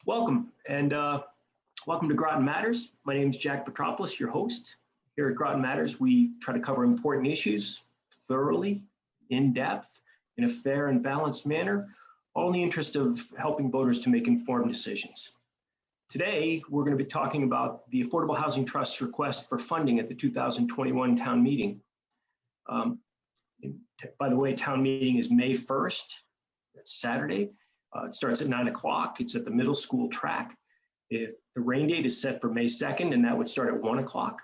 Welcome, and welcome to Groton Matters. My name is Jack Petropoulos, your host. Here at Groton Matters, we try to cover important issues thoroughly, in depth, in a fair and balanced manner, all in the interest of helping voters to make informed decisions. Today, we're going to be talking about the Affordable Housing Trust's request for funding at the 2021 town meeting. By the way, town meeting is May 1st, that's Saturday. It starts at 9 o'clock. It's at the middle school track. The rain date is set for May 2nd, and that would start at 1 o'clock.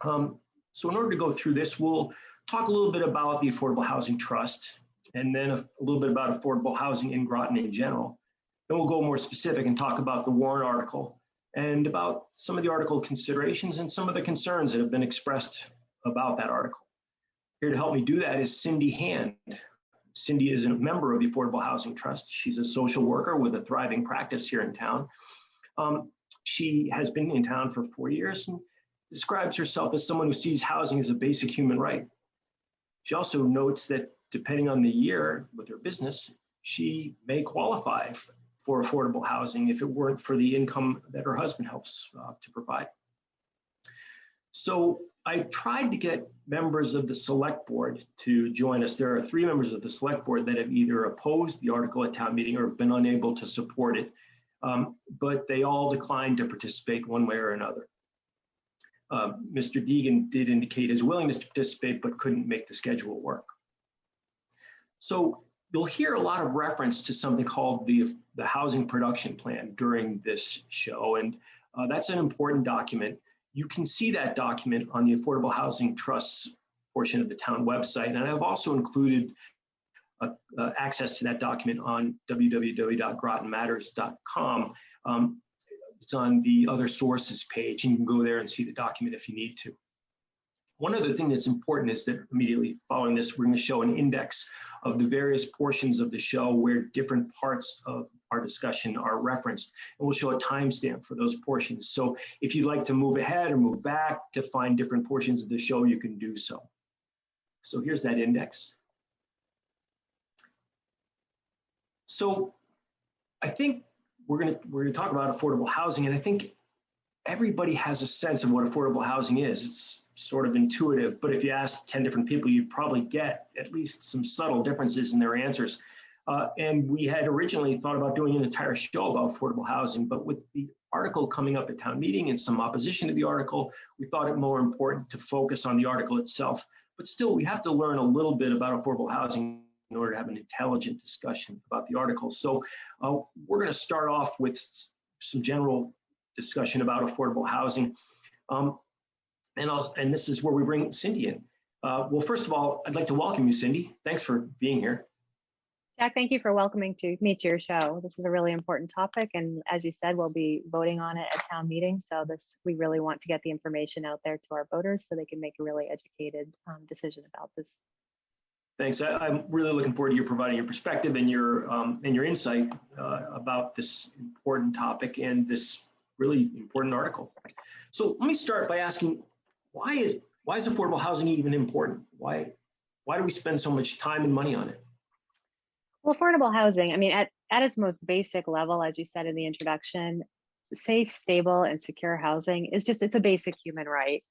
So in order to go through this, we'll talk a little bit about the Affordable Housing Trust, and then a little bit about affordable housing in Groton in general. Then we'll go more specific and talk about the warrant article and about some of the article considerations and some of the concerns that have been expressed about that article. Here to help me do that is Cindi Hand. Cindi is a member of the Affordable Housing Trust. She's a social worker with a thriving practice here in town. She has been in town for 4 years and describes herself as someone who sees housing as a basic human right. She also notes that depending on the year with her business, she may qualify for affordable housing if it weren't for the income that her husband helps to provide. So I tried to get members of the select board to join us. There are 3 members of the select board that have either opposed the article at town meeting or been unable to support it, but they all declined to participate one way or another. Mr. Deegan did indicate his willingness to participate, but couldn't make the schedule work. So you'll hear a lot of reference to something called the Housing Production Plan during this show, and that's an important document. You can see that document on the Affordable Housing Trust's portion of the town website, and I've also included access to that document on www.grotonmatters.com. It's on the other sources page, and you can go there and see the document if you need to. One other thing that's important is that immediately following this, we're going to show an index of the various portions of the show where different parts of our discussion are referenced, and we'll show a timestamp for those portions. So if you'd like to move ahead or move back to find different portions of the show, you can do so. So here's that index. So I think we're going to talk about affordable housing, and I think everybody has a sense of what affordable housing is. It's sort of intuitive, but if you ask 10 different people, you'd probably get at least some subtle differences in their answers. And we had originally thought about doing an entire show about affordable housing, but with the article coming up at town meeting and some opposition to the article, we thought it more important to focus on the article itself. But still, we have to learn a little bit about affordable housing in order to have an intelligent discussion about the article. So we're going to start off with some general discussion about affordable housing. And this is where we bring Cindi in. Well, first of all, I'd like to welcome you, Cindi. Thanks for being here. Jack, thank you for welcoming me to your show. This is a really important topic, and as you said, we'll be voting on it at town meeting. So we really want to get the information out there to our voters so they can make a really educated decision about this. Thanks. I'm really looking forward to you providing your perspective and your insight about this important topic and this really important article. So let me start by asking, why is affordable housing even important? Why do we spend so much time and money on it? Well, affordable housing, I mean, at its most basic level, as you said in the introduction, safe, stable, and secure housing is it's a basic human right.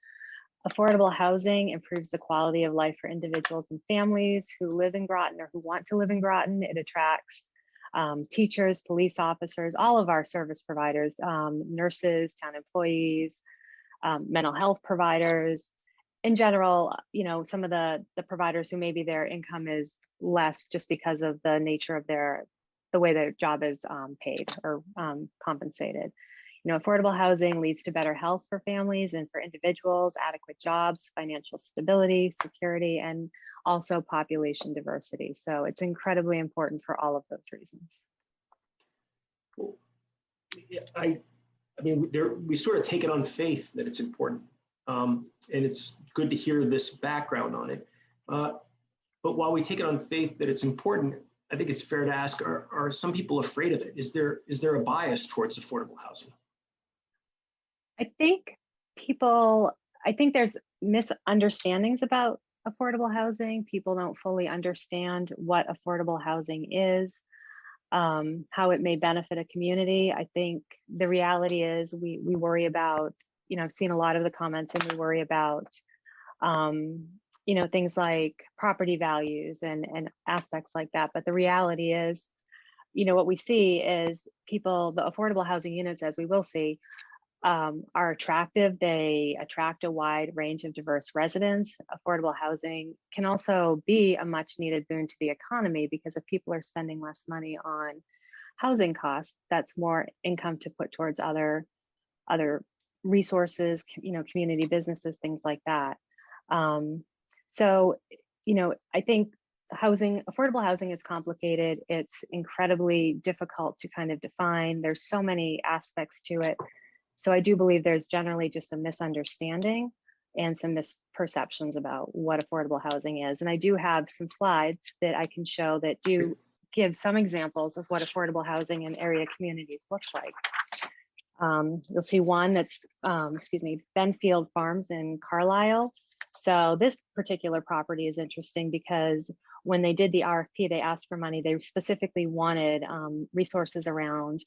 Affordable housing improves the quality of life for individuals and families who live in Groton or who want to live in Groton. It attracts teachers, police officers, all of our service providers, nurses, town employees, mental health providers. In general, some of the providers who maybe their income is less just because of the nature of the way their job is paid or compensated. Affordable housing leads to better health for families and for individuals, adequate jobs, financial stability, security, and also population diversity. So it's incredibly important for all of those reasons. Well, I mean, we sort of take it on faith that it's important. And it's good to hear this background on it. But while we take it on faith that it's important, I think it's fair to ask, are some people afraid of it? Is there a bias towards affordable housing? I think there's misunderstandings about affordable housing. People don't fully understand what affordable housing is. how it may benefit a community. I think the reality is we worry about, I've seen a lot of the comments and we worry about, things like property values and aspects like that. But the reality is, what we see is people, the affordable housing units, as we will see, are attractive. They attract a wide range of diverse residents. Affordable housing can also be a much needed boon to the economy, because if people are spending less money on housing costs, that's more income to put towards other resources, community businesses, things like that. So, I think affordable housing is complicated. It's incredibly difficult to kind of define. There's so many aspects to it. So I do believe there's generally just a misunderstanding and some misperceptions about what affordable housing is. And I do have some slides that I can show that do give some examples of what affordable housing in area communities look like. You'll see one that's, Benfield Farms in Carlisle. So this particular property is interesting because when they did the RFP, they asked for money. They specifically wanted resources around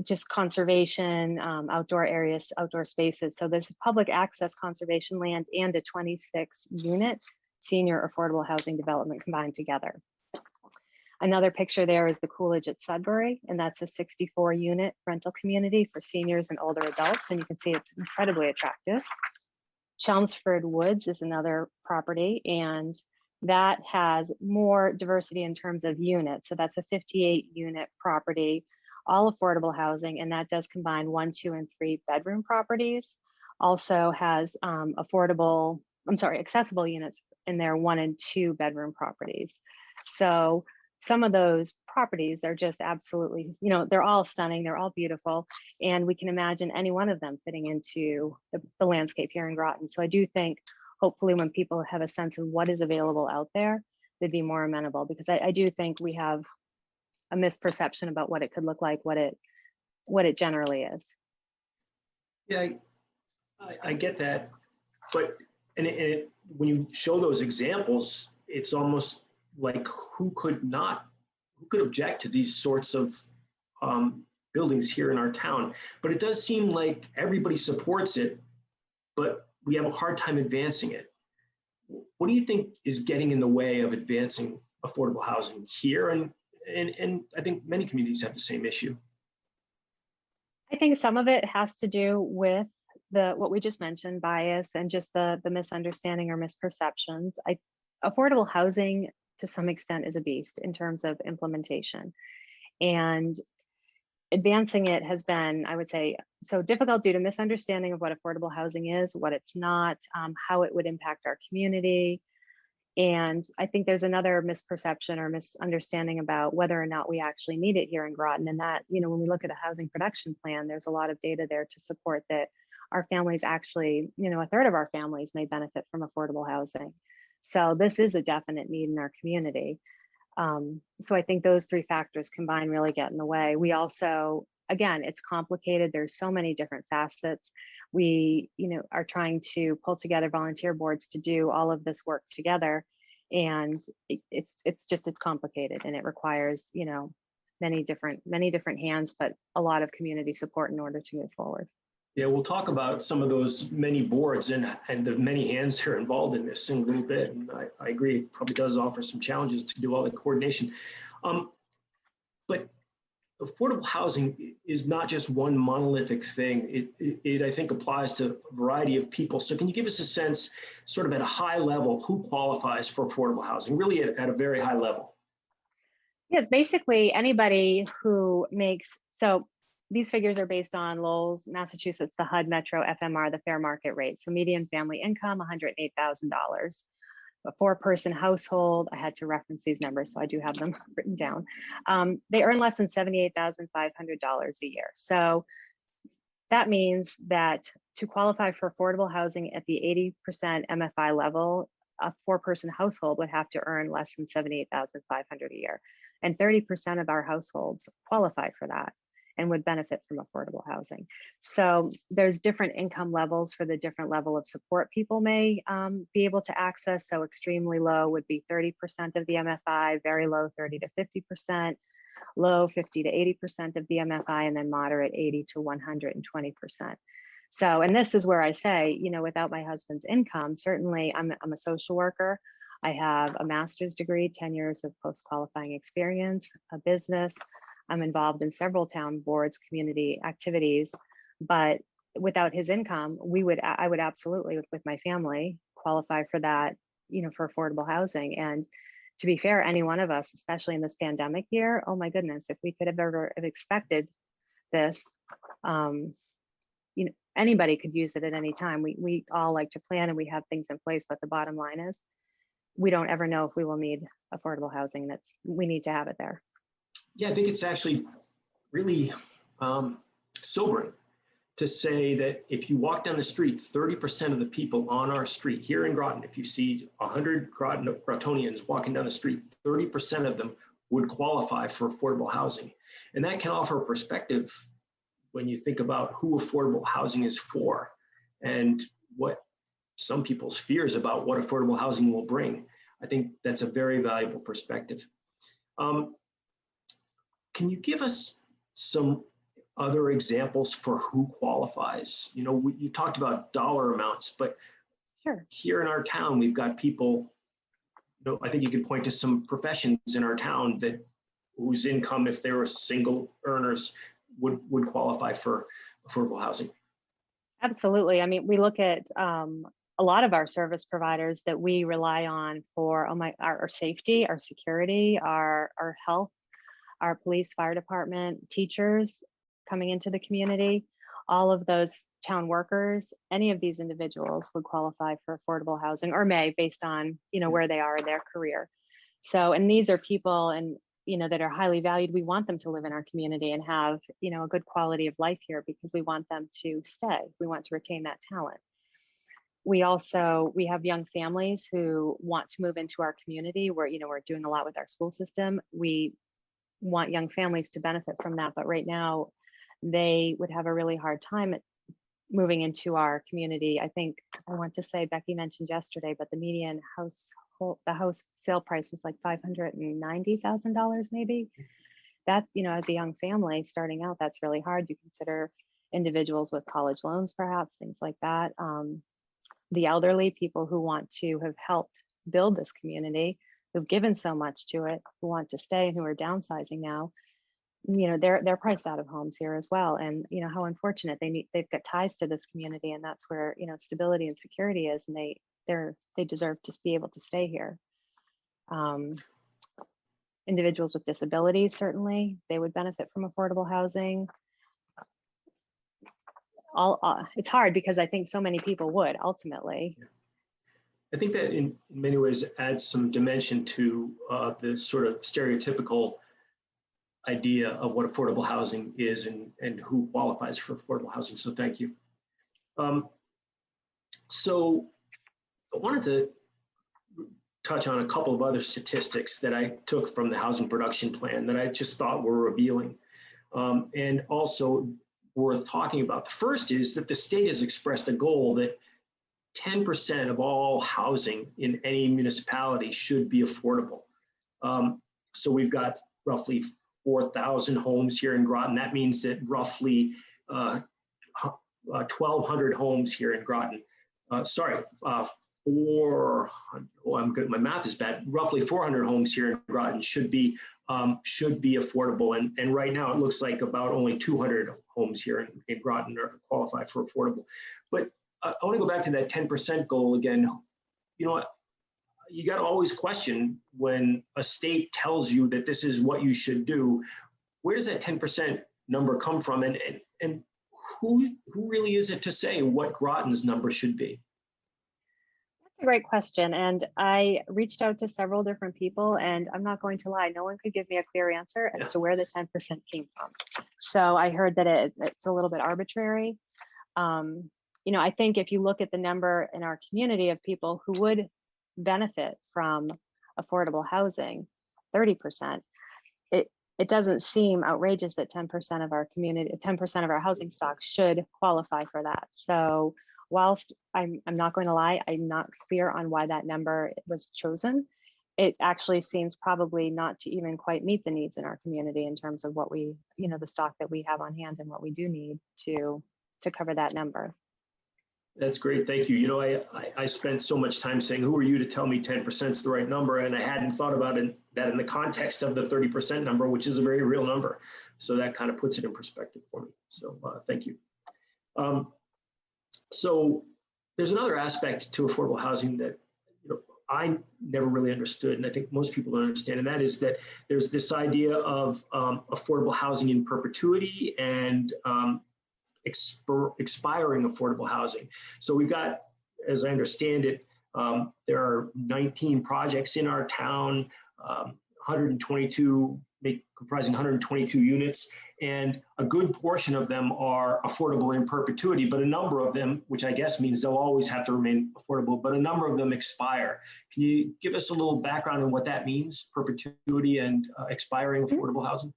just conservation, outdoor areas, outdoor spaces. So there's public access conservation land and a 26 unit senior affordable housing development combined together. Another picture there is the Coolidge at Sudbury, and that's a 64 unit rental community for seniors and older adults. And you can see it's incredibly attractive. Chelmsford Woods is another property, and that has more diversity in terms of units. So that's a 58 unit property, all affordable housing, and that does combine 1, 2, and 3 bedroom properties. Also has accessible units in their 1 and 2 bedroom properties. So some of those properties are just absolutely, they're all stunning, they're all beautiful, and we can imagine any one of them fitting into the landscape here in Groton. So I do think hopefully when people have a sense of what is available out there, they'd be more amenable, because I do think we have a misperception about what it could look like, what it generally is. Yeah, I get that, but when you show those examples, it's almost like who could object to these sorts of buildings here in our town? But it does seem like everybody supports it, but we have a hard time advancing it. What do you think is getting in the way of advancing affordable housing here? And I think many communities have the same issue. I think some of it has to do with what we just mentioned, bias, and just the misunderstanding or misperceptions. Affordable housing to some extent is a beast in terms of implementation, and advancing it has been, I would say, so difficult due to misunderstanding of what affordable housing is, what it's not, how it would impact our community. And I think there's another misperception or misunderstanding about whether or not we actually need it here in Groton. And that, when we look at a housing production plan, there's a lot of data there to support that our families actually, a third of our families may benefit from affordable housing. So this is a definite need in our community. So I think those 3 factors combined really get in the way. We also, again, it's complicated. There's so many different facets. We, are trying to pull together volunteer boards to do all of this work together. And it's complicated, and it requires, many different hands, but a lot of community support in order to move forward. Yeah, we'll talk about some of those many boards and the many hands that are involved in this in a little bit. And I agree, it probably does offer some challenges to do all the coordination. But affordable housing is not just one monolithic thing. It, I think, applies to a variety of people. So can you give us a sense, sort of at a high level, who qualifies for affordable housing, really at a very high level? Yes, basically anybody who makes, so these figures are based on Lowell's, Massachusetts, the HUD Metro FMR, the fair market rate. So median family income, $108,000. A 4-person household, I had to reference these numbers, so I do have them written down. They earn less than $78,500 a year. So that means that to qualify for affordable housing at the 80% MFI level, a 4-person household would have to earn less than $78,500 a year. And 30% of our households qualify for that and would benefit from affordable housing. So there's different income levels for the different level of support people may be able to access. So extremely low would be 30% of the MFI, very low 30 to 50%. low 50 to 80% of the MFI, and then moderate 80 to 120%. So, and this is where I say, you know, without my husband's income, certainly I'm a social worker. I have a master's degree, 10 years of post-qualifying experience, a business. I'm involved in several town boards, community activities, but without his income, I would absolutely, with my family, qualify for that, you know, for affordable housing. And to be fair, any one of us, especially in this pandemic year, oh my goodness, if we could have ever have expected this, you know, anybody could use it at any time. We all like to plan and we have things in place, but the bottom line is we don't ever know if we will need affordable housing. We need to have it there. Yeah, I think it's actually really sobering to say that if you walk down the street, 30% of the people on our street here in Groton, if you see 100 Grotonians walking down the street, 30% of them would qualify for affordable housing. And that can offer a perspective when you think about who affordable housing is for and what some people's fears about what affordable housing will bring. I think that's a very valuable perspective. Can you give us some other examples for who qualifies? You know, you talked about dollar amounts, but Sure. Here in our town, we've got people, you know, I think you could point to some professions in our town that whose income, if they were single earners, would qualify for affordable housing. Absolutely. I mean, we look at a lot of our service providers that we rely on for our safety, our security, our health, our police, fire department, teachers coming into the community, all of those town workers, any of these individuals would qualify for affordable housing, or may, based on, you know, where they are in their career. So, and these are people and, you know, that are highly valued. We want them to live in our community and have, you know, a good quality of life here because we want them to stay. We want to retain that talent. We have young families who want to move into our community where, you know, we're doing a lot with our school system. We want young families to benefit from that. But right now, they would have a really hard time at moving into our community. I think I want to say Becky mentioned yesterday, but the median house sale price was like $590,000 maybe. That's, you know, as a young family starting out, that's really hard. You consider individuals with college loans, perhaps, things like that. The elderly, people who want to have helped build this community, who've given so much to it, who want to stay and who are downsizing now, you know, they're priced out of homes here as well. And, you know, how unfortunate they've got ties to this community, and that's where, you know, stability and security is, and they deserve to be able to stay here. Individuals with disabilities, certainly, they would benefit from affordable housing. It's hard because I think so many people would ultimately. I think that in many ways adds some dimension to this sort of stereotypical idea of what affordable housing is and who qualifies for affordable housing. So thank you. So I wanted to touch on a couple of other statistics that I took from the housing production plan that I just thought were revealing and also worth talking about. The first is that the state has expressed a goal that 10% of all housing in any municipality should be affordable. So we've got roughly 4,000 homes here in Groton. That means that roughly 1,200 homes here in Groton. I'm good. My math is bad. Roughly 400 homes here in Groton should be affordable. And right now it looks like about only 200 homes here in Groton are qualify for affordable. But I want to go back to that 10% goal again. You know what? You got to always question when a state tells you that this is what you should do. Where does that 10% number come from? And who really is it to say what Groton's number should be? That's a great question. And I reached out to several different people, and I'm not going to lie, no one could give me a clear answer as to where the 10% came from. So I heard that it's a little bit arbitrary. You know, I think if you look at the number in our community of people who would benefit from affordable housing, 30%, it doesn't seem outrageous that 10% of our community, 10% of our housing stock should qualify for that. So whilst I'm not going to lie, I'm not clear on why that number was chosen. it actually seems probably not to even quite meet the needs in our community in terms of what we, the stock that we have on hand and what we do need to cover that number. That's great. Thank you. I spent so much time saying, who are you to tell me 10% is the right number? And I hadn't thought about that in the context of the 30% number, which is a very real number. So that kind of puts it in perspective for me. So thank you. So there's another aspect to affordable housing that I never really understood, and I think most people don't understand, and that is that there's this idea of affordable housing in perpetuity and expiring affordable housing. So we've got, as I understand it, there are 19 projects in our town, 122, comprising 122 units, and a good portion of them are affordable in perpetuity, but a number of them, which I guess means they'll always have to remain affordable, but a number of them expire. Can you give us a little background on what that means, perpetuity and expiring affordable housing?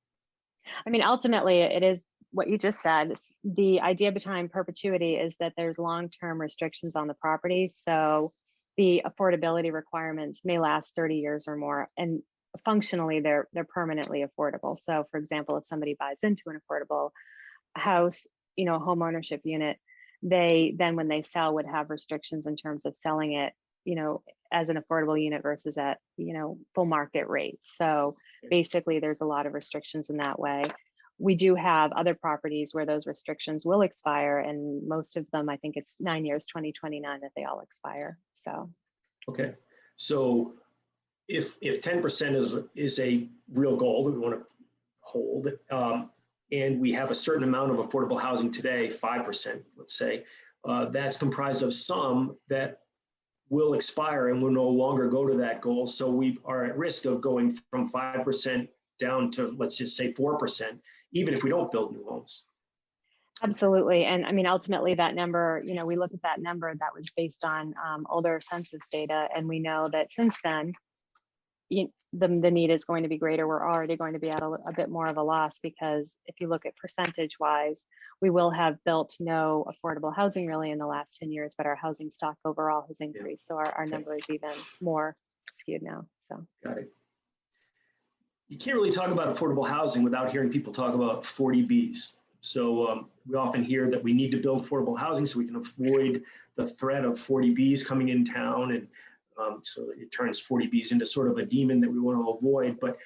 I mean, ultimately, it is what you just said. The idea behind perpetuity is that there's long-term restrictions on the property. So the affordability requirements may last 30 years or more. And functionally, they're permanently affordable. So for example, if somebody buys into an affordable house, home ownership unit, they then when they sell would have restrictions in terms of selling it, as an affordable unit versus at, full market rate. So basically there's a lot of restrictions in that way. We do have other properties where those restrictions will expire, and most of them, I think it's 9 years, 2029, that they all expire. So. Okay. So if 10% is a real goal that we want to hold, and we have a certain amount of affordable housing today, 5%, let's say, that's comprised of some that will expire and will no longer go to that goal. So we are at risk of going from 5% down to, let's just say, 4%, even if we don't build new homes. Absolutely. And I mean, ultimately that number, we look at that number that was based on older census data. And we know that since then, the need is going to be greater. We're already going to be at a bit more of a loss, because if you look at percentage wise, we will have built no affordable housing really in the last 10 years, but our housing stock overall has increased. So our number is even more skewed now. So. Got it. You can't really talk about affordable housing without hearing people talk about 40Bs. So we often hear that we need to build affordable housing so we can avoid the threat of 40Bs coming in town, and so it turns 40Bs into sort of a demon that we want to avoid. But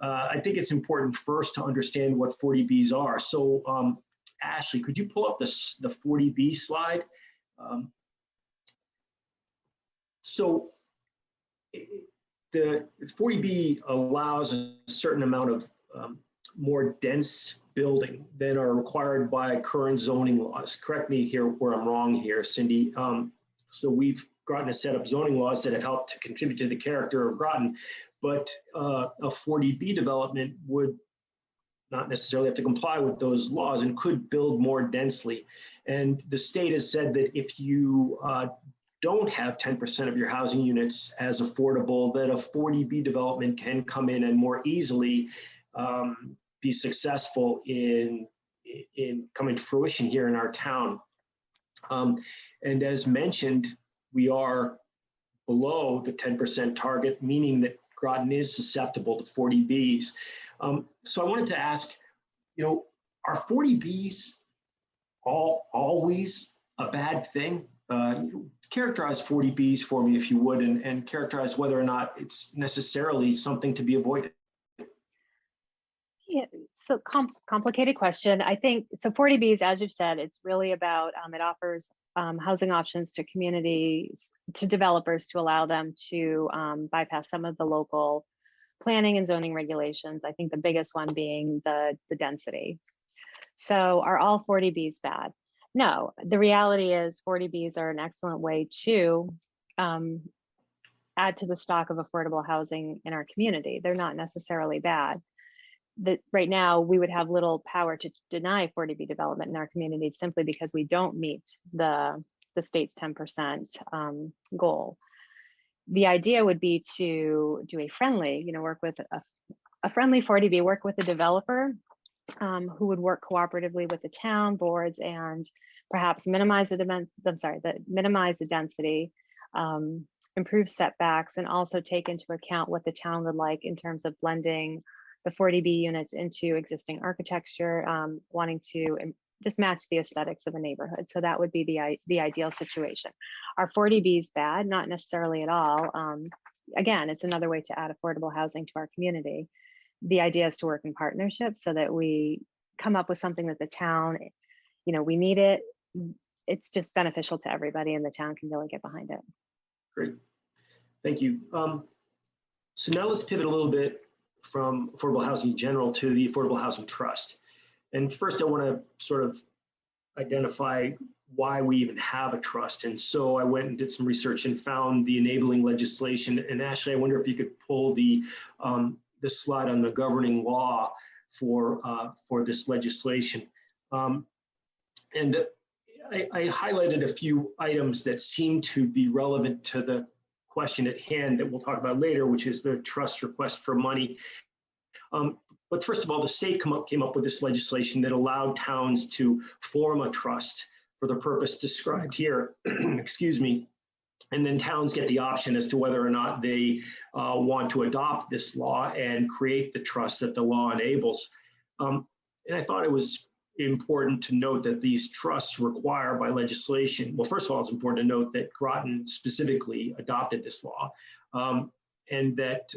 I think it's important first to understand what 40Bs are. So Ashley, could you pull up the 40B slide? So the 40B allows a certain amount of more dense building than are required by current zoning laws. Correct me here where I'm wrong here, Cindi. So Groton has set up zoning laws that have helped to contribute to the character of Groton, but a 40B development would not necessarily have to comply with those laws and could build more densely. And the state has said that if you don't have 10% of your housing units as affordable, that a 40B development can come in and more easily be successful in coming to fruition here in our town. And as mentioned, we are below the 10% target, meaning that Groton is susceptible to 40Bs. So I wanted to ask, are 40Bs always a bad thing? Characterize 40Bs for me, if you would, and characterize whether or not it's necessarily something to be avoided. Yeah, so complicated question. I think, so 40Bs, as you've said, it's really about, it offers housing options to communities, to developers, to allow them to bypass some of the local planning and zoning regulations. I think the biggest one being the density. So are all 40Bs bad? No, the reality is 40Bs are an excellent way to add to the stock of affordable housing in our community. They're not necessarily bad. That right now we would have little power to deny 40B development in our community simply because we don't meet the state's 10% goal. The idea would be to do a friendly, work with a friendly 40B, work with a developer who would work cooperatively with the town boards and perhaps minimize the density, improve setbacks, and also take into account what the town would like in terms of blending the 40B units into existing architecture, wanting to just match the aesthetics of a neighborhood. So that would be the ideal situation. Are 40Bs bad? Not necessarily at all. Again, it's another way to add affordable housing to our community. The idea is to work in partnership so that we come up with something that the town, we need it. It's just beneficial to everybody, and the town can really get behind it. Great, thank you. So now let's pivot a little bit from affordable housing in general to the Affordable Housing Trust. And first I want to sort of identify why we even have a trust. And so I went and did some research and found the enabling legislation. And Ashley, I wonder if you could pull the slide on the governing law for this legislation. And I highlighted a few items that seem to be relevant to the question at hand that we'll talk about later, which is the trust request for money. But first of all, the state came up with this legislation that allowed towns to form a trust for the purpose described here, excuse me, and then towns get the option as to whether or not they want to adopt this law and create the trust that the law enables. And I thought it was important to note that these trusts require by legislation, well, first of all, it's important to note that Groton specifically adopted this law, and that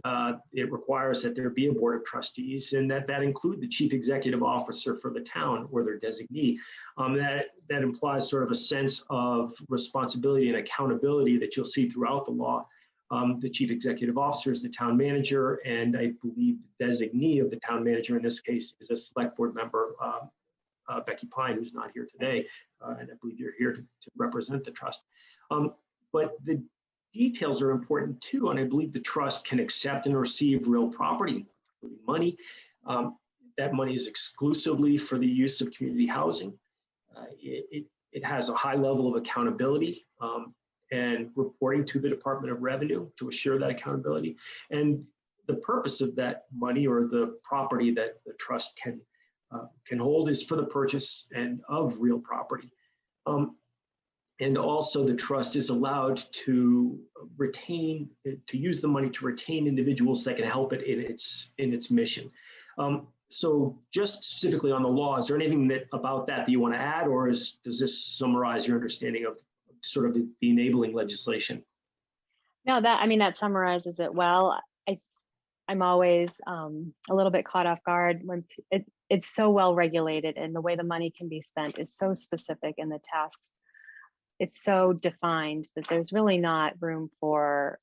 it requires that there be a board of trustees, and that include the chief executive officer for the town or their designee. That implies sort of a sense of responsibility and accountability that you'll see throughout the law. The chief executive officer is the town manager, and I believe the designee of the town manager in this case is a select board member, Becky Pine, who's not here today, and I believe you're here to represent the trust. But the details are important too, and I believe the trust can accept and receive real property, including money. That money is exclusively for the use of community housing. It has a high level of accountability and reporting to the Department of Revenue to assure that accountability. And the purpose of that money or the property that the trust can hold is for the purchase and of real property. And also the trust is allowed to use the money to retain individuals that can help it in its mission. So just specifically on the law, is there anything about that you want to add, or does this summarize your understanding of sort of the enabling legislation? No, that summarizes it well. I'm always a little bit caught off guard when it's so well regulated, and the way the money can be spent is so specific, and the tasks, it's so defined that there's really not room for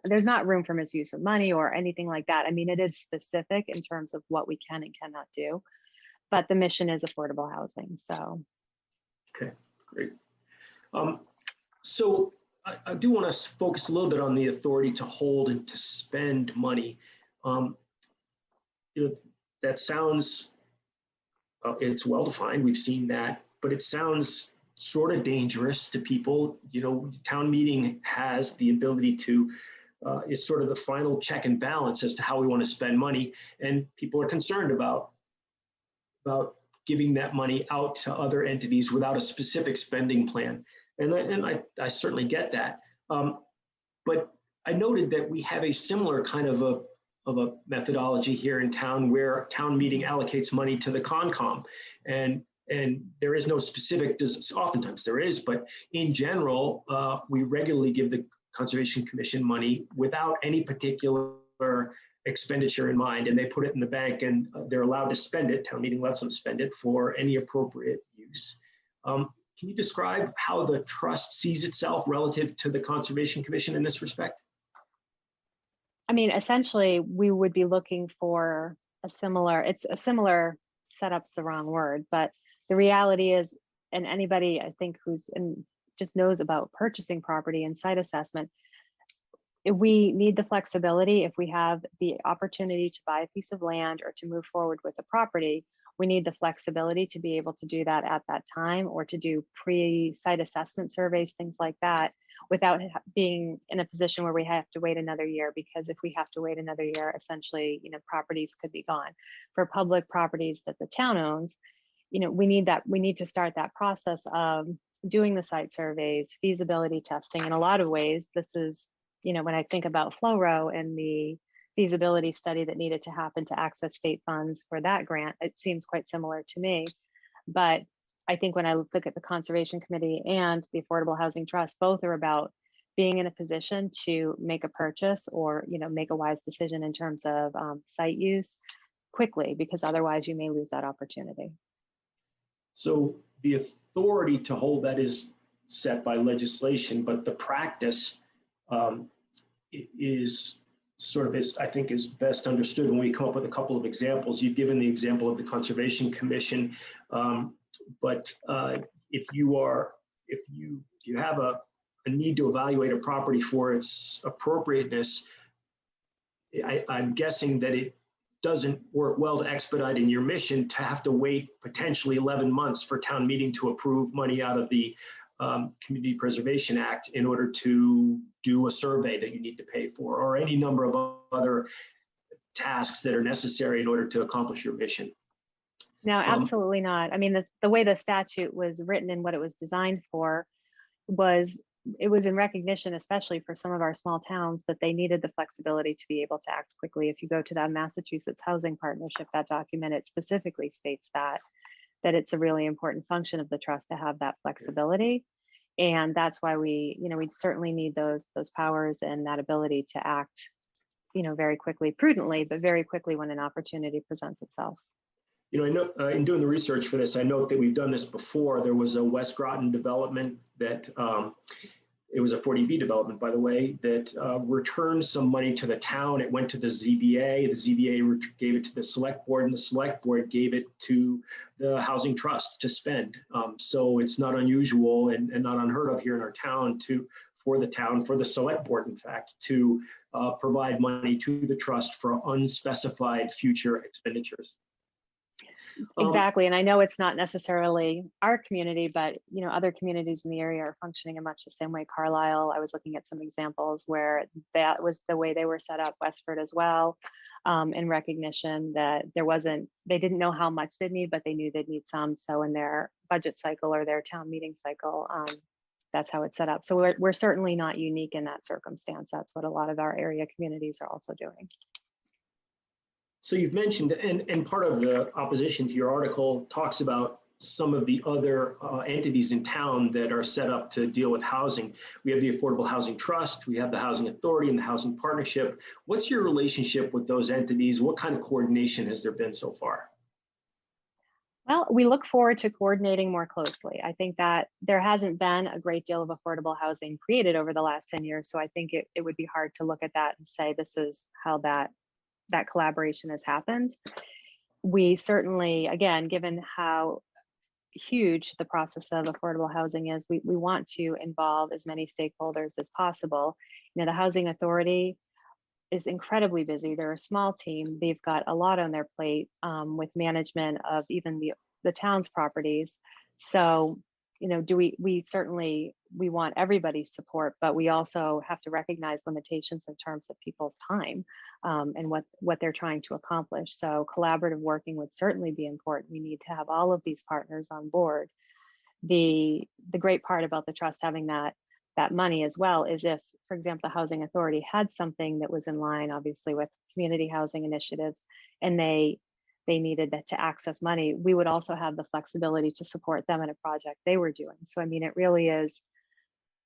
there's not room for misuse of money or anything like that. I mean, it is specific in terms of what we can and cannot do, but the mission is affordable housing. So, okay, great. So I do want to focus a little bit on the authority to hold and to spend money. That sounds, it's well defined. We've seen that, but it sounds sort of dangerous to people. Town meeting has the ability to, is sort of the final check and balance as to how we want to spend money. And people are concerned about giving that money out to other entities without a specific spending plan. And I certainly get that. But I noted that we have a similar kind of a methodology here in town where town meeting allocates money to the Concom. And there is no specific, oftentimes there is, but in general, we regularly give the Conservation Commission money without any particular expenditure in mind, and they put it in the bank and they're allowed to spend it. Town meeting lets them spend it for any appropriate use. Can you describe how the trust sees itself relative to the Conservation Commission in this respect? I mean, essentially, we would be looking for it's a similar setup's the wrong word, but the reality is, and anybody I think just knows about purchasing property and site assessment, if we need the flexibility, if we have the opportunity to buy a piece of land or to move forward with a property, we need the flexibility to be able to do that at that time, or to do pre-site assessment surveys, things like that, without being in a position where we have to wait another year. Because if we have to wait another year, essentially, properties could be gone. For public properties that the town owns, we need to start that process of doing the site surveys, feasibility testing. In a lot of ways, this is, when I think about Flow Row and the feasibility study that needed to happen to access state funds for that grant, it seems quite similar to me. But I think when I look at the Conservation Committee and the Affordable Housing Trust, both are about being in a position to make a purchase or make a wise decision in terms of site use quickly, because otherwise you may lose that opportunity. So the authority to hold that is set by legislation, but the practice is sort of, I think, is best understood when we come up with a couple of examples. You've given the example of the Conservation Commission, but if you have a need to evaluate a property for its appropriateness, I'm guessing that it doesn't work well to expedite in your mission to have to wait potentially 11 months for town meeting to approve money out of the Community Preservation Act in order to do a survey that you need to pay for, or any number of other tasks that are necessary in order to accomplish your mission. No, absolutely not. I mean, the way the statute was written and what it was designed for was, it was in recognition, especially for some of our small towns, that they needed the flexibility to be able to act quickly. If you go to that Massachusetts Housing Partnership, that document, it specifically states that it's a really important function of the trust to have that flexibility. And that's why we certainly need those powers and that ability to act, very quickly, prudently, but very quickly when an opportunity presents itself. I know in doing the research for this, I note that we've done this before. There was a West Groton development that, it was a 40B development, by the way, that returned some money to the town. It went to the ZBA. The ZBA gave it to the select board, and the select board gave it to the housing trust to spend. So it's not unusual and not unheard of here in our town for the select board, in fact, to provide money to the trust for unspecified future expenditures. Exactly. And I know it's not necessarily our community, but other communities in the area are functioning in much the same way. Carlisle, I was looking at some examples where that was the way they were set up. Westford as well, in recognition that they didn't know how much they'd need, but they knew they'd need some. So in their budget cycle or their town meeting cycle, that's how it's set up. So we're certainly not unique in that circumstance. That's what a lot of our area communities are also doing. So you've mentioned, and part of the opposition to your article talks about some of the other entities in town that are set up to deal with housing. We have the Affordable Housing Trust, we have the Housing Authority and the Housing Partnership. What's your relationship with those entities? What kind of coordination has there been so far? Well, we look forward to coordinating more closely. I think that there hasn't been a great deal of affordable housing created over the last 10 years. So I think it would be hard to look at that and say, this is how that collaboration has happened. We certainly, again, given how huge the process of affordable housing is, we want to involve as many stakeholders as possible. The Housing Authority is incredibly busy. They're a small team. They've got a lot on their plate with management of even the town's properties. So, we certainly want everybody's support, but we also have to recognize limitations in terms of people's time and what they're trying to accomplish. So collaborative working would certainly be important. We need to have all of these partners on board. The great part about the trust having that money as well is if, for example, the Housing Authority had something that was in line, obviously, with community housing initiatives, and they needed to access money, we would also have the flexibility to support them in a project they were doing. So, I mean, it really is,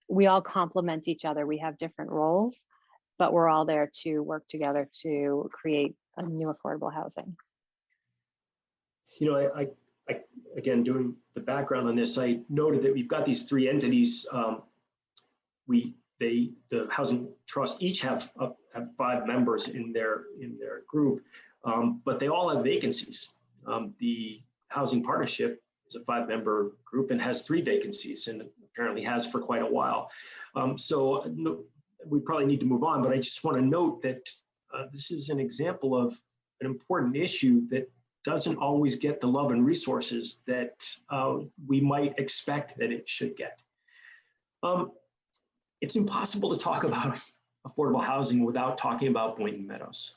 we all complement each other. We have different roles, but we're all there to work together to create a new affordable housing. I again, doing the background on this, I noted that we've got these three entities. The Housing Trust each have 5 members in their group, but they all have vacancies. The Housing Partnership is a 5-member group and has 3 vacancies, and apparently has for quite a while. So we probably need to move on, but I just want to note that this is an example of an important issue that doesn't always get the love and resources that we might expect that it should get. It's impossible to talk about affordable housing without talking about Boynton Meadows.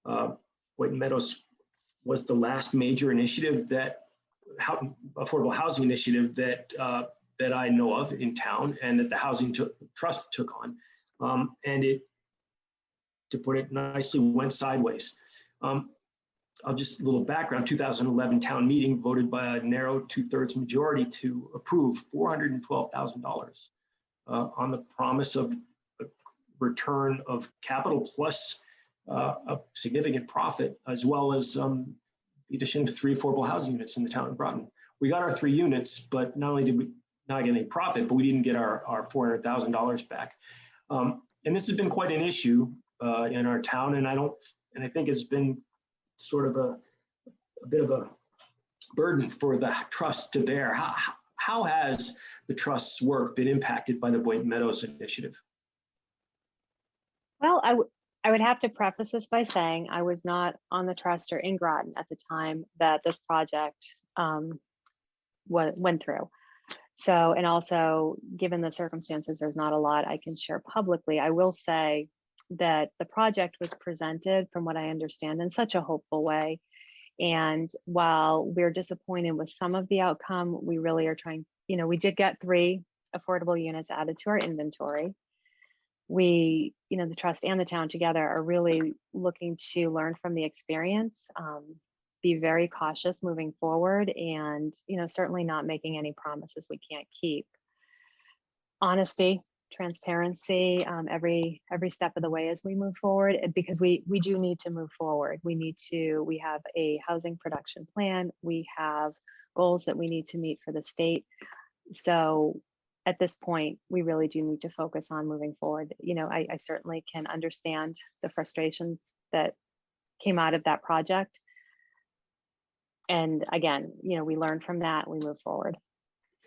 Boynton Meadows was the last major initiative affordable housing initiative that that I know of in town and that the Housing Trust took on. And it, to put it nicely, went sideways. I'll just a little background. 2011 town meeting voted by a narrow 2/3 majority to approve $412,000 on the promise of a return of capital plus a significant profit, as well as the addition of 3 affordable housing units in the town of Groton. We got our 3 units, but not only did we not get any profit, but we didn't get our $400,000 back. And this has been quite an issue in our town, and I think it's been sort of a bit of a burden for the trust to bear. How has the trust's work been impacted by the Groton Meadows initiative? Well, I would have to preface this by saying I was not on the trust or in Groton at the time that this project went through. So, and also given the circumstances, there's not a lot I can share publicly. I will say that the project was presented, from what I understand, in such a hopeful way. And while we're disappointed with some of the outcome, we really are trying, we did get 3 affordable units added to our inventory. We, the trust and the town together are really looking to learn from the experience, be very cautious moving forward, and, certainly not making any promises we can't keep. Honesty, transparency, every step of the way as we move forward, because we do need to move forward. We have a housing production plan. We have goals that we need to meet for the state. So at this point, we really do need to focus on moving forward. I certainly can understand the frustrations that came out of that project. And again, we learn from that, we move forward.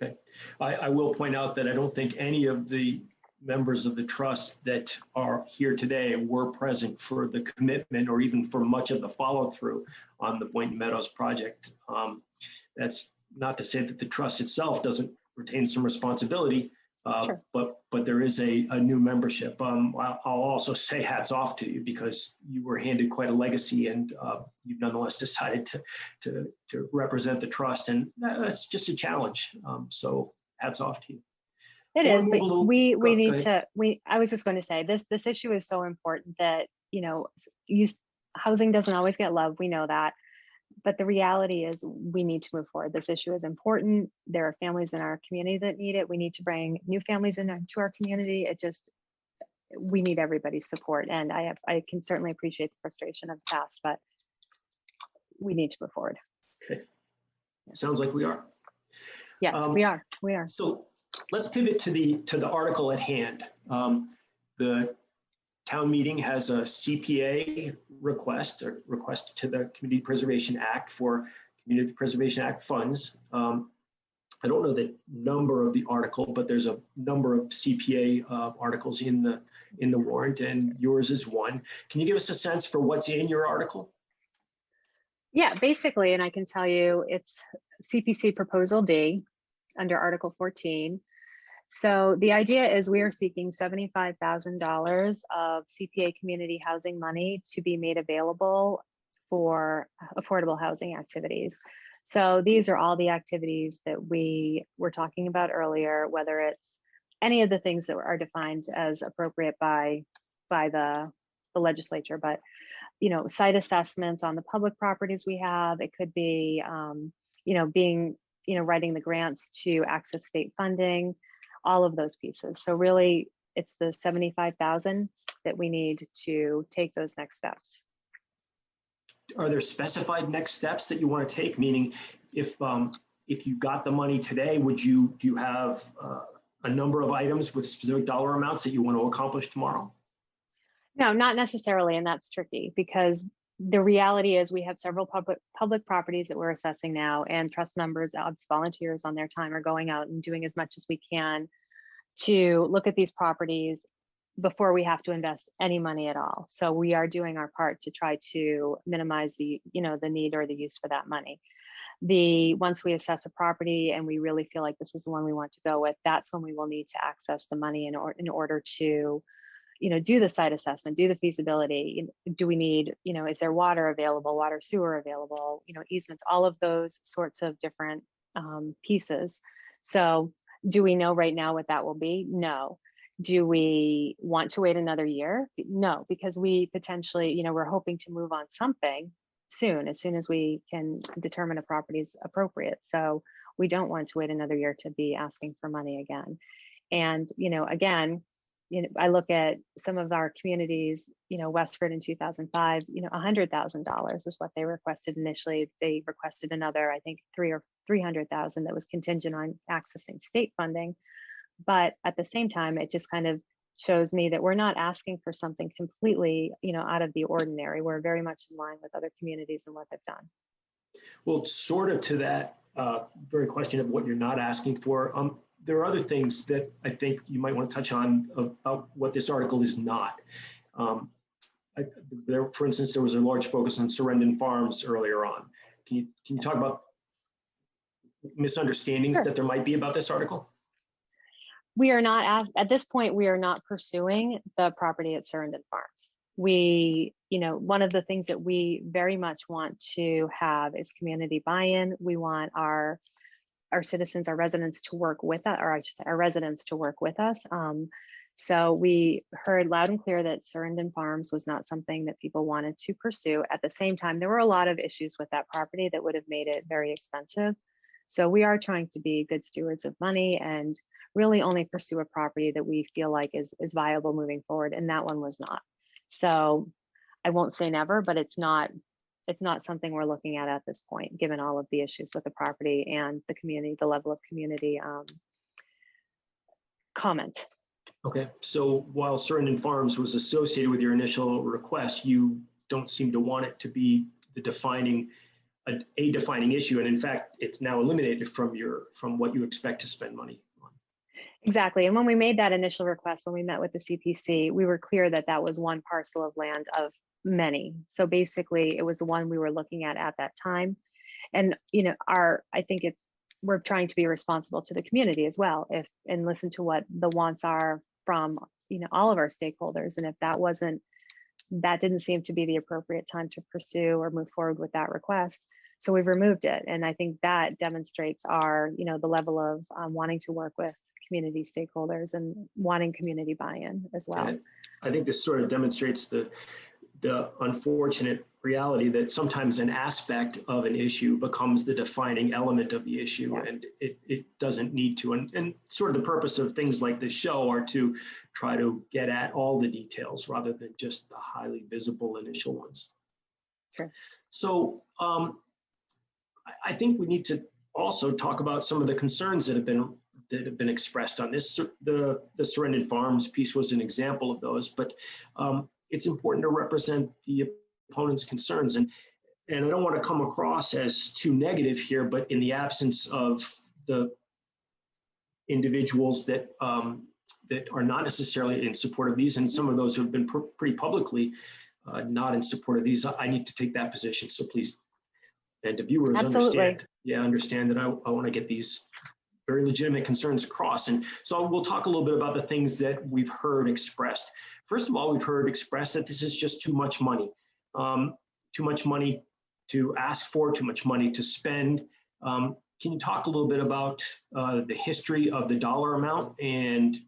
Okay. I will point out that I don't think any of the members of the trust that are here today were present for the commitment or even for much of the follow through on the Groton Meadows project. That's not to say that the trust itself doesn't retain some responsibility, sure. but there is a new membership. I'll also say hats off to you, because you were handed quite a legacy, and you've nonetheless decided to represent the trust, and that's just a challenge. So hats off to you. It is. We need to. I was just going to say this issue is so important that housing doesn't always get love. We know that. But the reality is we need to move forward. This issue is important. There are families in our community that need it. We need to bring new families into our community. We need everybody's support. And I can certainly appreciate the frustration of the past, but we need to move forward. Okay. Sounds like we are. Yes, we are. So let's pivot to the article at hand. The town meeting has a CPA request to the Community Preservation Act for Community Preservation Act funds. I don't know the number of the article, but there's a number of CPA articles in the warrant, and yours is one. Can you give us a sense for what's in your article? Yeah, basically, and I can tell you it's CPC Proposal D under Article 14. So the idea is we are seeking $75,000 of CPA community housing money to be made available for affordable housing activities. So these are all the activities that we were talking about earlier, whether it's any of the things that are defined as appropriate by the legislature, but site assessments on the public properties we have. It could be writing the grants to access state funding, all of those pieces. So really, it's the $75,000 that we need to take those next steps. Are there specified next steps that you want to take? Meaning, if you got the money today, do you have a number of items with specific dollar amounts that you want to accomplish tomorrow? No, not necessarily, and that's tricky because the reality is we have several public properties that we're assessing now, and trust members, volunteers on their time are going out and doing as much as we can to look at these properties before we have to invest any money at all. So we are doing our part to try to minimize the need or the use for that money. Once we assess a property and we really feel like this is the one we want to go with, that's when we will need to access the money in order to do the site assessment, do the feasibility. Do we need, is there water available, water sewer available, easements, all of those sorts of different pieces. So Do we know right now what that will be? No. Do we want to wait another year? No, because we potentially, we're hoping to move on something soon, as soon as we can determine a property is appropriate. So we don't want to wait another year to be asking for money again. And, again, I look at some of our communities, Westford in 2005, $100,000 is what they requested initially. They requested another, I think, 300,000 that was contingent on accessing state funding. But at the same time, it just kind of shows me that we're not asking for something completely, out of the ordinary. We're very much in line with other communities and what they've done. Well, sort of to that very question of what you're not asking for, there are other things that I think you might want to touch on about what this article is not. For instance, there was a large focus on Sarandon Farms earlier on. Can you talk about misunderstandings Sure. that there might be about this article? We are not at this point, we are not pursuing the property at Sarandon Farms. One of the things that we very much want to have is community buy-in. We want our citizens, our residents to work with us, or I should say our residents to work with us. So we heard loud and clear that Sarandon Farms was not something that people wanted to pursue. At the same time, there were a lot of issues with that property that would have made it very expensive. So we are trying to be good stewards of money and really only pursue a property that we feel like is viable moving forward. And that one was not. So I won't say never, but it's not something we're looking at this point, given all of the issues with the property and the community, the level of community comment. Okay, so while Sarandon Farms was associated with your initial request, you don't seem to want it to be the defining issue, and in fact, it's now eliminated from what you expect to spend money on. Exactly, and when we made that initial request, when we met with the CPC, we were clear that that was one parcel of land of many. So basically, it was the one we were looking at that time, and I think we're trying to be responsible to the community as well, and listen to what the wants are from all of our stakeholders, and if that didn't seem to be the appropriate time to pursue or move forward with that request. So we've removed it. And I think that demonstrates the level of wanting to work with community stakeholders and wanting community buy-in as well. And I think this sort of demonstrates the unfortunate reality that sometimes an aspect of an issue becomes the defining element of the issue, yeah. And it doesn't need to. And sort of the purpose of things like this show are to try to get at all the details rather than just the highly visible initial ones. Sure. So I think we need to also talk about some of the concerns that have been expressed on this. The Sarandon Farms piece was an example of those, but it's important to represent the opponent's concerns. And I don't want to come across as too negative here, but in the absence of the individuals that are not necessarily in support of these, and some of those who have been pretty publicly not in support of these, I need to take that position. So please, and the viewers understand that I want to get these very legitimate concerns across. And so we'll talk a little bit about the things that we've heard expressed. First of all, we've heard expressed that this is just too much money to ask for, too much money to spend. Can you talk a little bit about the history of the dollar amount and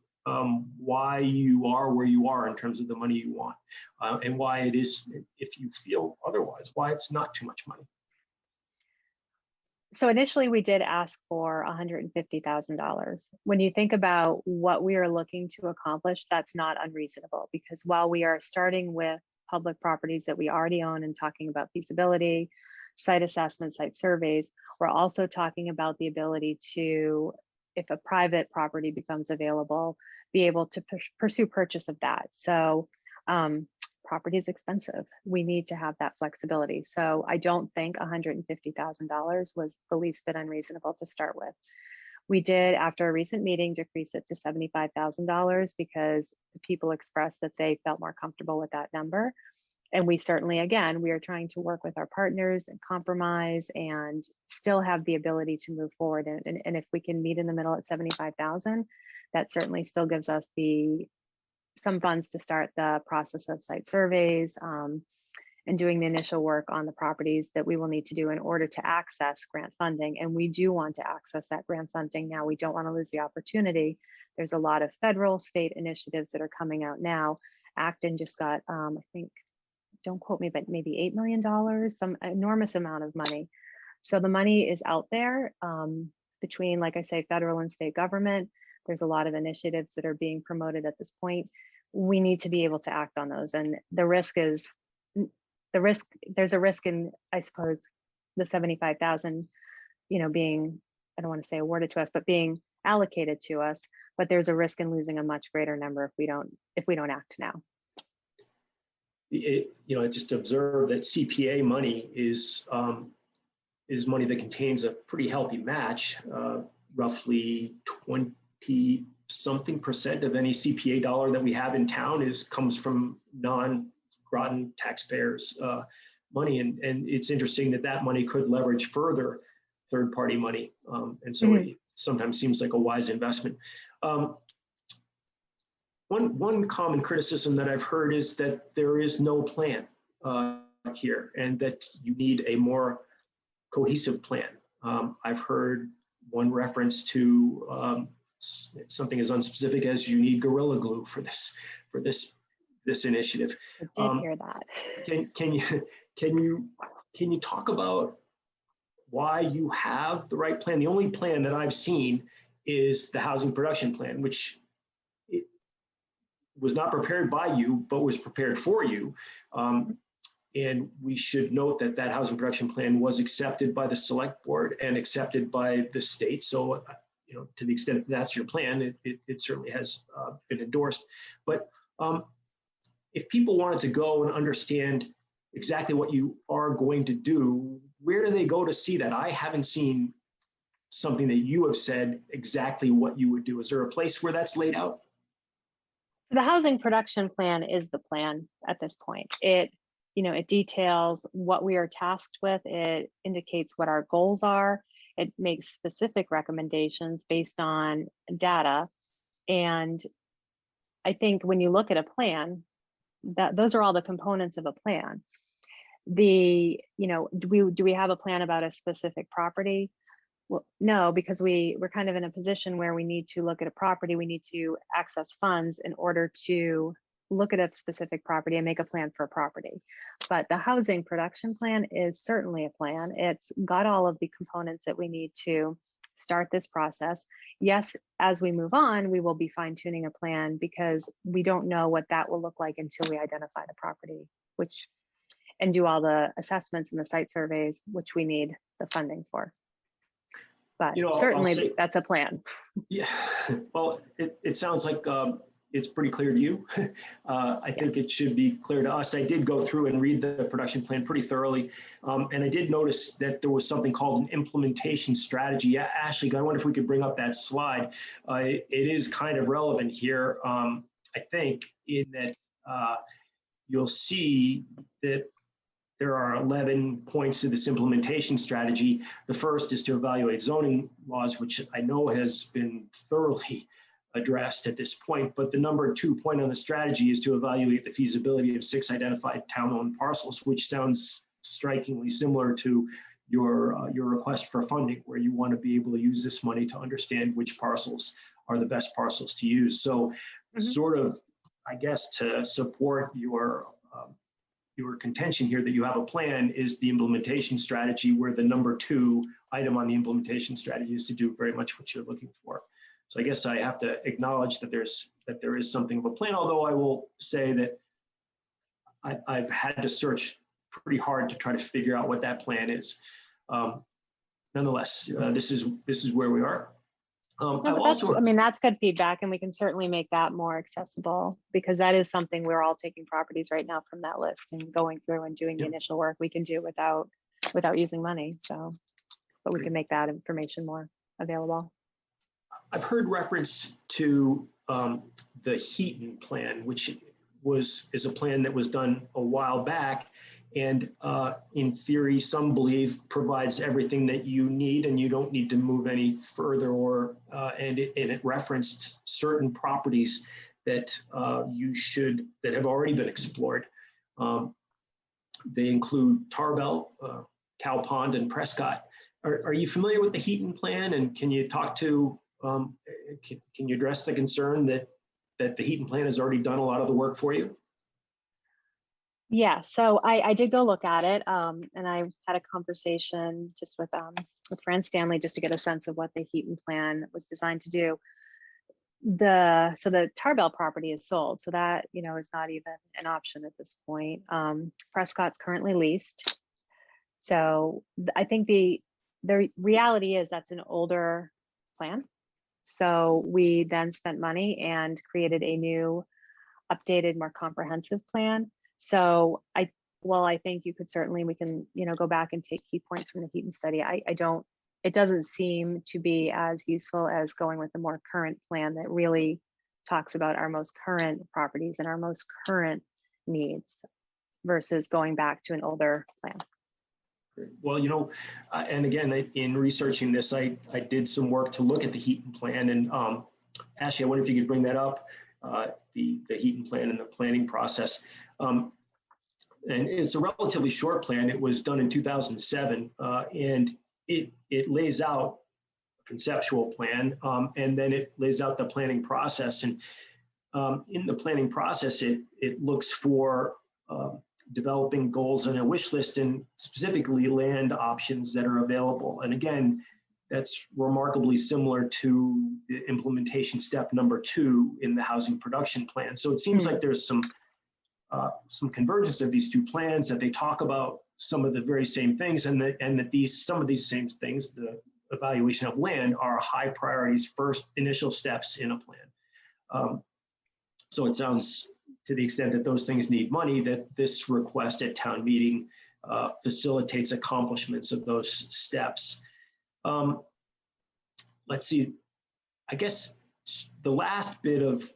why you are where you are in terms of the money you want, and why it is, if you feel otherwise, why it's not too much money? So initially we did ask for $150,000. When you think about what we are looking to accomplish, that's not unreasonable, because while we are starting with public properties that we already own and talking about feasibility, site assessment, site surveys, we're also talking about the ability to, if a private property becomes available, be able to pursue purchase of that. So property is expensive. We need to have that flexibility. So I don't think $150,000 was the least bit unreasonable to start with. We did, after a recent meeting, decrease it to $75,000 because the people expressed that they felt more comfortable with that number. And we certainly, again, we are trying to work with our partners and compromise and still have the ability to move forward. And if we can meet in the middle at 75,000, that certainly still gives us some funds to start the process of site surveys and doing the initial work on the properties that we will need to do in order to access grant funding. And we do want to access that grant funding now. We don't want to lose the opportunity. There's a lot of federal, state initiatives that are coming out now. Acton just got, I think, don't quote me, but maybe $8 million, some enormous amount of money. So the money is out there between, like I say, federal and state government. There's a lot of initiatives that are being promoted at this point. We need to be able to act on those. And the risk is, there's a risk in, I suppose, the 75,000, being, I don't want to say awarded to us, but being allocated to us. But there's a risk in losing a much greater number if we don't act now. I just observed that CPA money is money that contains a pretty healthy match, roughly 20-something% of any CPA dollar that we have in town comes from non-Groton taxpayers' money, and it's interesting that money could leverage further third-party money, and so it sometimes seems like a wise investment. One common criticism that I've heard is that there is no plan here, and that you need a more cohesive plan. I've heard one reference to something as unspecific as you need Gorilla Glue for this initiative. I did hear that. Can you talk about why you have the right plan? The only plan that I've seen is the housing production plan, which was not prepared by you, but was prepared for you. And we should note that housing production plan was accepted by the select board and accepted by the state. So, to the extent that that's your plan, it certainly has been endorsed. But if people wanted to go and understand exactly what you are going to do, where do they go to see that? I haven't seen something that you have said exactly what you would do. Is there a place where that's laid out? The housing production plan is the plan at this point. It details what we are tasked with. It indicates what our goals are. It makes specific recommendations based on data. And I think when you look at a plan, those are all the components of a plan. Do we have a plan about a specific property? Well, no, because we're kind of in a position where we need to look at a property. We need to access funds in order to look at a specific property and make a plan for a property. But the housing production plan is certainly a plan. It's got all of the components that we need to start this process. Yes, as we move on, we will be fine-tuning a plan because we don't know what that will look like until we identify the property, and do all the assessments and the site surveys, which we need the funding for. But certainly that's a plan. Yeah, well, it sounds like it's pretty clear to you. I think it should be clear to us. I did go through and read the production plan pretty thoroughly. And I did notice that there was something called an implementation strategy. Ashley, I wonder if we could bring up that slide. It is kind of relevant here, I think, in that you'll see that there are 11 points to this implementation strategy. The first is to evaluate zoning laws, which I know has been thoroughly addressed at this point, but the number 2 point on the strategy is to evaluate the feasibility of 6 identified town-owned parcels, which sounds strikingly similar to your request for funding, where you want to be able to use this money to understand which parcels are the best parcels to use. So sort of, I guess, to support your contention here that you have a plan is the implementation strategy, where the number 2 item on the implementation strategy is to do very much what you're looking for. So I guess I have to acknowledge that there is something of a plan, although I will say that I've had to search pretty hard to try to figure out what that plan is. Nonetheless, this is where we are. That's good feedback, and we can certainly make that more accessible, because that is something we're all taking properties right now from that list and going through and doing the initial work we can do without using money. So, but we can make that information more available. I've heard reference to the Heaton plan, which is a plan that was done a while back, and in theory, some believe provides everything that you need, and you don't need to move any further. And it referenced certain properties that that have already been explored. They include Tarbell, Cow Pond, and Prescott. Are you familiar with the Heaton plan, and can you talk to, can you address the concern that the Heaton plan has already done a lot of the work for you? Yeah, so I did go look at it, and I had a conversation just with Fran Stanley just to get a sense of what the Heaton plan was designed to do. So the Tarbell property is sold, so that is not even an option at this point. Prescott's currently leased, so I think the reality is that's an older plan. So we then spent money and created a new, updated, more comprehensive plan. So I think you could certainly, we can go back and take key points from the Heaton study. It doesn't seem to be as useful as going with a more current plan that really talks about our most current properties and our most current needs versus going back to an older plan. Well, and again, in researching this, I did some work to look at the Heaton plan. And Ashley, I wonder if you could bring that up, the Heaton plan and the planning process. And it's a relatively short plan. It was done in 2007, and it lays out a conceptual plan, and then it lays out the planning process. And in the planning process, it looks for developing goals and a wish list, and specifically land options that are available. And again, that's remarkably similar to the implementation step number 2 in the housing production plan. So it seems like there's some convergence of these two plans, that they talk about some of the very same things, and that some of these same things, the evaluation of land, are high priorities, first initial steps in a plan. So it sounds, to the extent that those things need money, that this request at town meeting facilitates accomplishments of those steps. Let's see, I guess the last bit of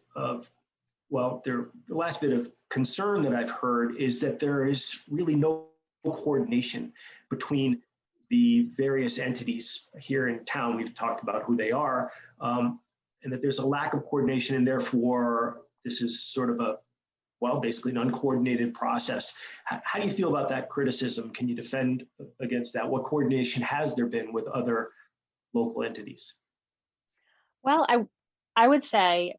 concern that I've heard is that there is really no coordination between the various entities here in town. We've talked about who they are, and that there's a lack of coordination, and therefore this is sort of basically an uncoordinated process. How do you feel about that criticism? Can you defend against that? What coordination has there been with other local entities? Well, I would say,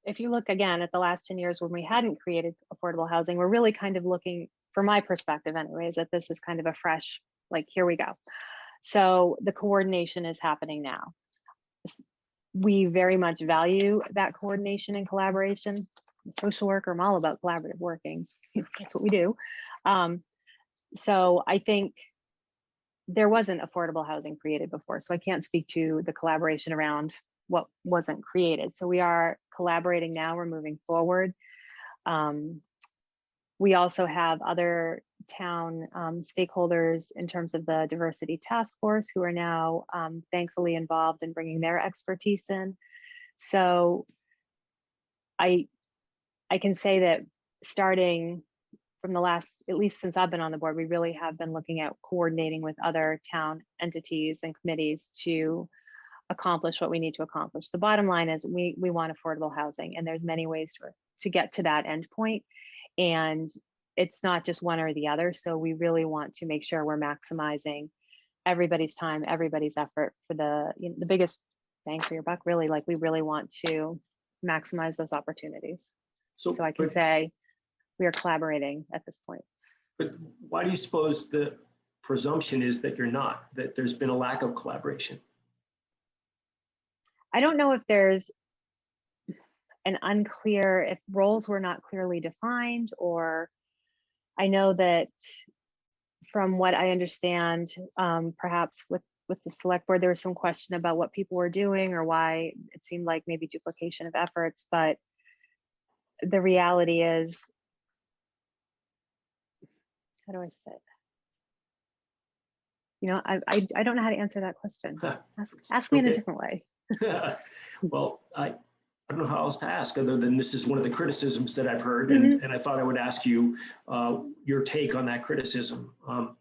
if you look again at the last 10 years when we hadn't created affordable housing, we're really kind of looking, from my perspective anyways, that this is kind of a fresh, like, here we go. So the coordination is happening now. We very much value that coordination and collaboration. Social worker, I'm all about collaborative workings. That's what we do. So I think there wasn't affordable housing created before, so I can't speak to the collaboration around what wasn't created. So we are collaborating now, we're moving forward. We also have other town stakeholders in terms of the diversity task force, who are now thankfully involved in bringing their expertise in. So I can say that starting from the last, at least since I've been on the board, we really have been looking at coordinating with other town entities and committees to accomplish what we need to accomplish. The bottom line is we want affordable housing, and there's many ways to get to that end point. And it's not just one or the other. So we really want to make sure we're maximizing everybody's time, everybody's effort for the biggest bang for your buck, really. Like, we really want to maximize those opportunities. So I can say we are collaborating at this point. But why do you suppose the presumption is that you're not, that there's been a lack of collaboration? I don't know if there's if roles were not clearly defined, or I know that from what I understand, perhaps with the select board, there was some question about what people were doing or why it seemed like maybe duplication of efforts. But the reality is, how do I say it? I don't know how to answer that question. Ask me in a different way. Well, I don't know how else to ask, other than this is one of the criticisms that I've heard, and I thought I would ask you your take on that criticism. I'll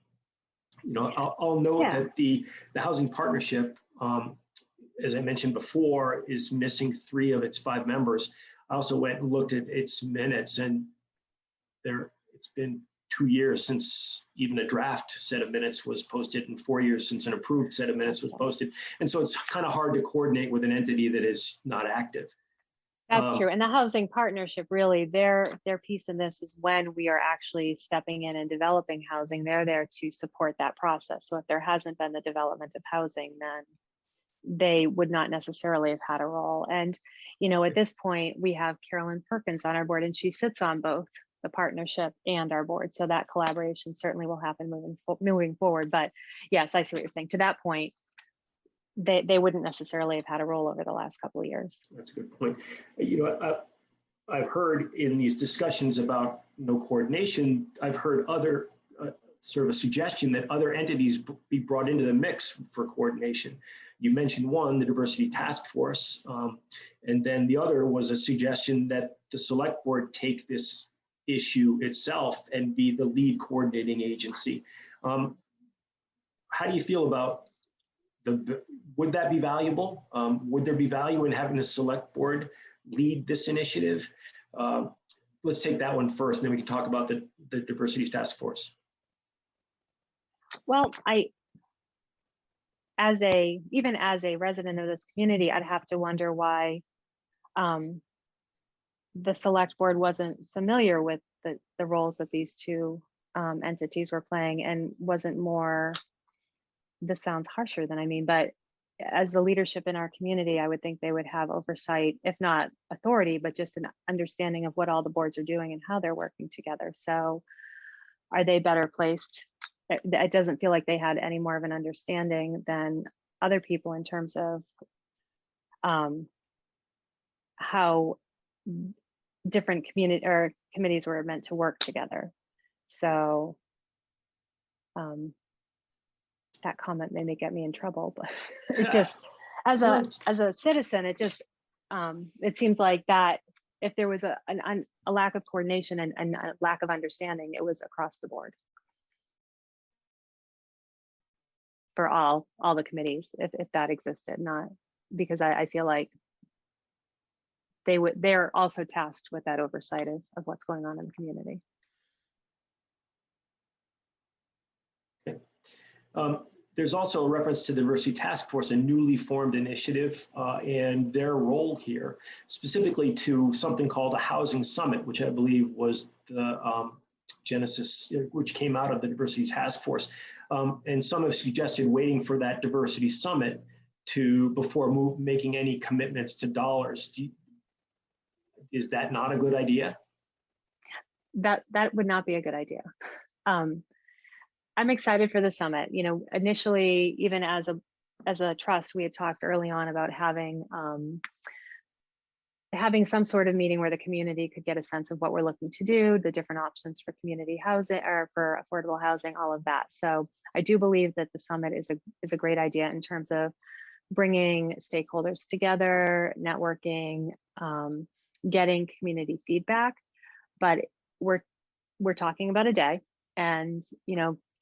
note that the housing partnership, as I mentioned before, is missing 3 of its 5 members. I also went and looked at its minutes, and it's been 2 years since even a draft set of minutes was posted and 4 years since an approved set of minutes was posted. And so it's kind of hard to coordinate with an entity that is not active. That's true. And the housing partnership, really, their piece in this is when we are actually stepping in and developing housing, they're there to support that process. So if there hasn't been the development of housing, then they would not necessarily have had a role. And, at this point, we have Carolyn Perkins on our board, and she sits on both the partnership and our board. So that collaboration certainly will happen moving forward. But yes, I see what you're saying. To that point, they wouldn't necessarily have had a role over the last couple of years. That's a good point. I've heard in these discussions about no coordination, I've heard other sort of a suggestion that other entities be brought into the mix for coordination. You mentioned one, the diversity task force, and then the other was a suggestion that the select board take this issue itself and be the lead coordinating agency. How do you feel about would that be valuable? Would there be value in having the select board lead this initiative? Let's take that one first, and then we can talk about the diversity task force. Well, even as a resident of this community, I'd have to wonder why the select board wasn't familiar with the roles that these two entities were playing and wasn't more, this sounds harsher than I mean, but as the leadership in our community, I would think they would have oversight, if not authority, but just an understanding of what all the boards are doing and how they're working together. So are they better placed? It doesn't feel like they had any more of an understanding than other people in terms of how different committees were meant to work together. So that comment may get me in trouble, but it just, as a citizen, it just, it seems like that if there was a lack of coordination and a lack of understanding, it was across the board for all the committees, if that existed, not because I feel like they're also tasked with that oversight of what's going on in the community. There's also a reference to the Diversity Task Force, a newly formed initiative, and their role here, specifically to something called a housing summit, which I believe was the genesis, which came out of the Diversity Task Force. And some have suggested waiting for that diversity summit before making any commitments to dollars. Is that not a good idea? That would not be a good idea. I'm excited for the summit. Initially, even as a trust, we had talked early on about having some sort of meeting where the community could get a sense of what we're looking to do, the different options for community housing or for affordable housing, all of that. So I do believe that the summit is a great idea in terms of bringing stakeholders together, networking, getting community feedback. But we're talking about a day, and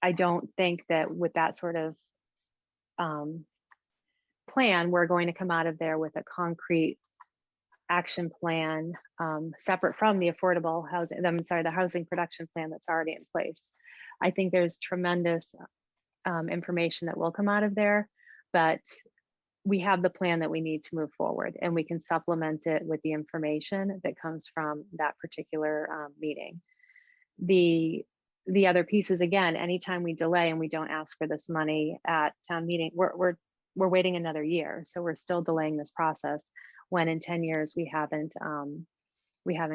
I don't think that with that sort of plan, we're going to come out of there with a concrete action plan separate from the affordable housing, the housing production plan that's already in place. I think there's tremendous information that will come out of there, but we have the plan that we need to move forward, and we can supplement it with the information that comes from that particular meeting. The other piece is, again, anytime we delay and we don't ask for this money at town meeting, we're waiting another year. So we're still delaying this process when in 10 years we haven't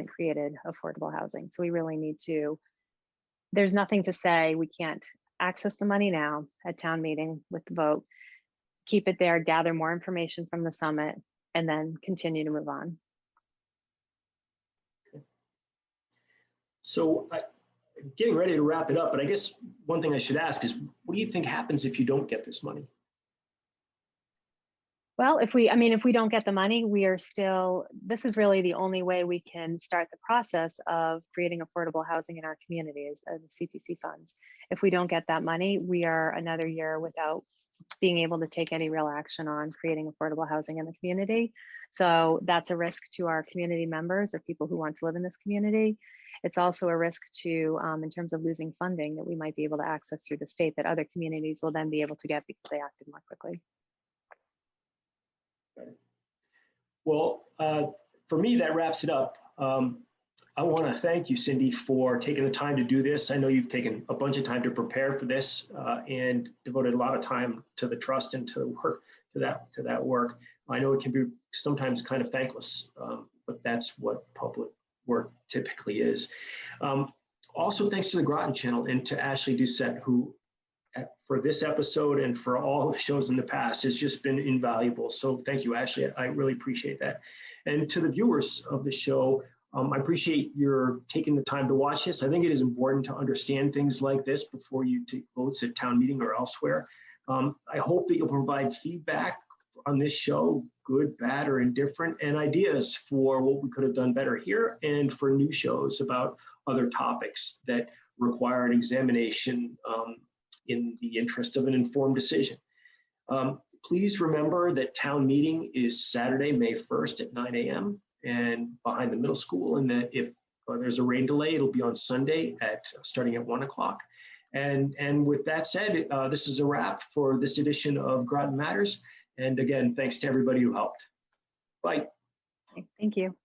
created affordable housing. So we really need to, there's nothing to say we can't access the money now at town meeting with the vote, keep it there, gather more information from the summit, and then continue to move on. So getting ready to wrap it up, but I guess one thing I should ask is, what do you think happens if you don't get this money? Well, if we don't get the money, this is really the only way we can start the process of creating affordable housing in our communities, the CPC funds. If we don't get that money, we are another year without being able to take any real action on creating affordable housing in the community. So that's a risk to our community members or people who want to live in this community. It's also a risk to, in terms of losing funding that we might be able to access through the state that other communities will then be able to get because they acted more quickly. Well, for me, that wraps it up. I want to thank you, Cindi, for taking the time to do this. I know you've taken a bunch of time to prepare for this and devoted a lot of time to the trust and to work to that work. I know it can be sometimes kind of thankless, but that's what public work typically is. Also, thanks to the Groton channel and to Ashley Doucette, who for this episode and for all the shows in the past has just been invaluable. So thank you, Ashley. I really appreciate that. And to the viewers of the show, I appreciate your taking the time to watch this. I think it is important to understand things like this before you take votes at town meeting or elsewhere. I hope that you'll provide feedback on this show, good, bad, or indifferent, and ideas for what we could have done better here and for new shows about other topics that require an examination in the interest of an informed decision. Please remember that town meeting is Saturday, May 1st at 9 a.m. and behind the middle school, and that if there's a rain delay, it'll be on Sunday starting at 1 o'clock. And with that said, this is a wrap for this edition of Groton Matters. And again, thanks to everybody who helped. Bye. Thank you.